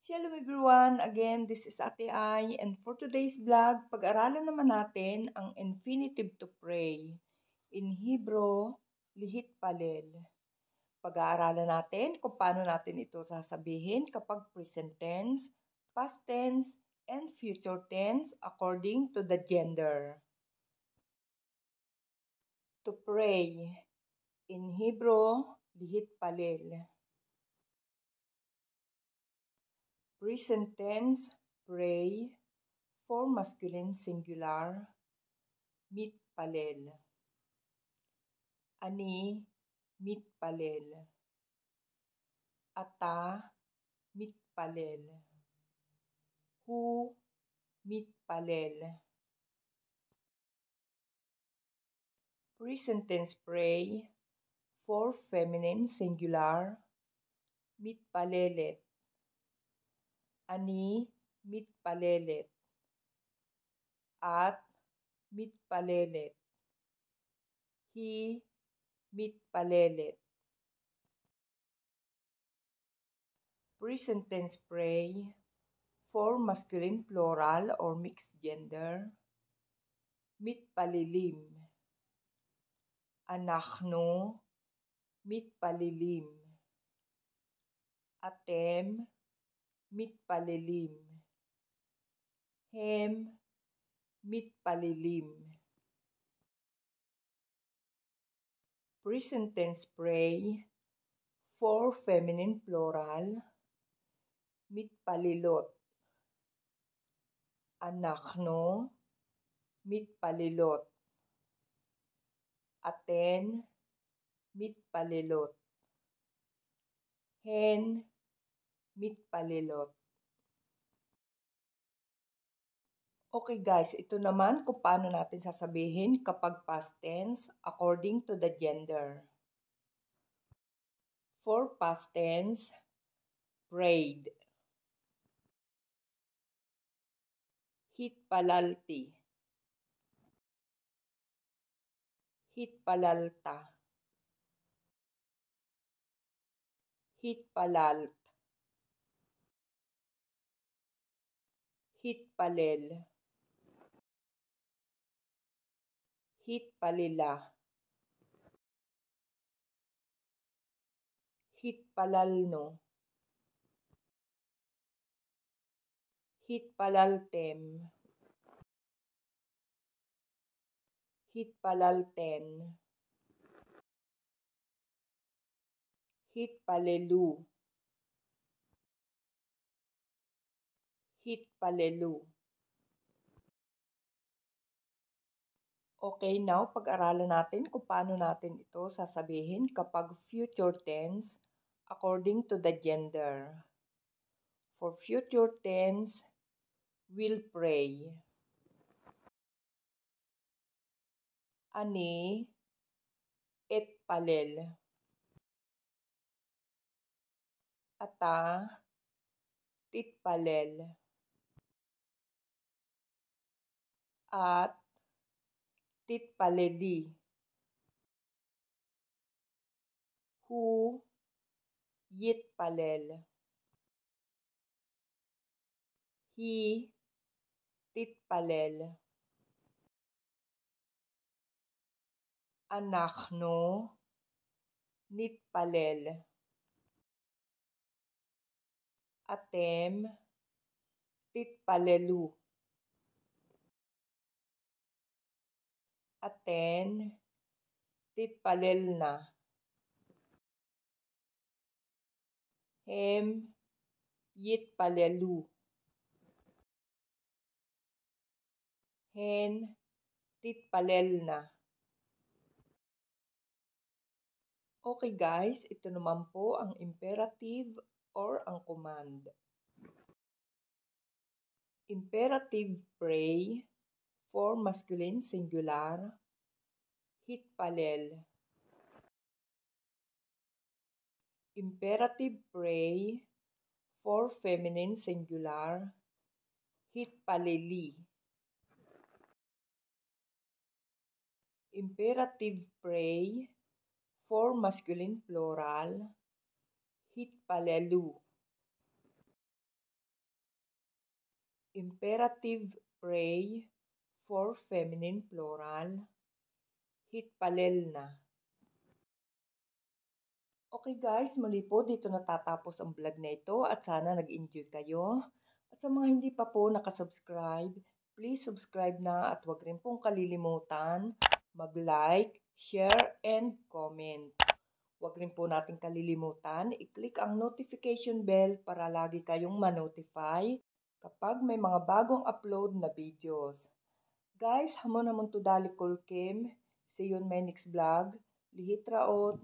Hello everyone! Again, this is Ate Ai, and for today's vlog, pag-aralan naman natin ang infinitive to pray. In Hebrew, lihit palel. Pag-aaralan natin kung paano natin ito sasabihin kapag present tense, past tense, and future tense according to the gender. To pray. In Hebrew, lihit palel. Present tense, pray. For masculine singular, mitpalel. Ani, mitpalel. Ata, mitpalel. Hu, mitpalel. Present tense pray. For feminine singular, mitpalelet. Ani, mitpalelet. At, mitpalelet. Hi, mitpalelet. Present tense pray. For masculine plural or mixed gender, mitpalilim. Anachnu, mitpalilim. Atem, mitpalilim. Hem, mitpalilim. Present tense pray. For feminine plural, mitpalilot. Anachnu, mitpalilot. Aten, mitpalilot. Hen, mitpalilot. Okay guys, ito naman kung paano natin sasabihin kapag past tense according to the gender. For past tense, prayed. Hitpalalti. Hitpalalta. Hitpalalt. Hitpalel. Hitpalila. Hitpalalno. Hitpalaltem. Hitpalalten. Hitpalelu. Hitpalelu. Okay, now pag-aralan natin kung paano natin ito sasabihin kapag future tense according to the gender. For future tense, will pray. Ani, et palel. Ata, titpalel. At, titpaleli. Hu, yitpalel. Hi, titpalel. Anachnu, nitpalel. Atem, titpalelu. Aten, titpalelna. Hem, yitpalelu. Hen, titpalelna. Okay guys, ito naman po ang imperative or ang command. Imperative pray. For masculine singular, hitpalel. Imperative pray. For feminine singular, hitpaleli. Imperative pray. For masculine plural, hitpalelu. imperative pray for feminine plural, hitpalel na. Okay guys, muli po dito natatapos ang vlog na ito at sana nag-enjoy kayo. At sa mga hindi pa po nakasubscribe, please subscribe na at huwag rin pong kalilimutan mag-like, share, and comment. Huwag rin po natin kalilimutan i-click ang notification bell para lagi kayong ma-notify kapag may mga bagong upload na videos. Guys, hamon-hamon to dali kulkim. See you on my next vlog. Lihit raot.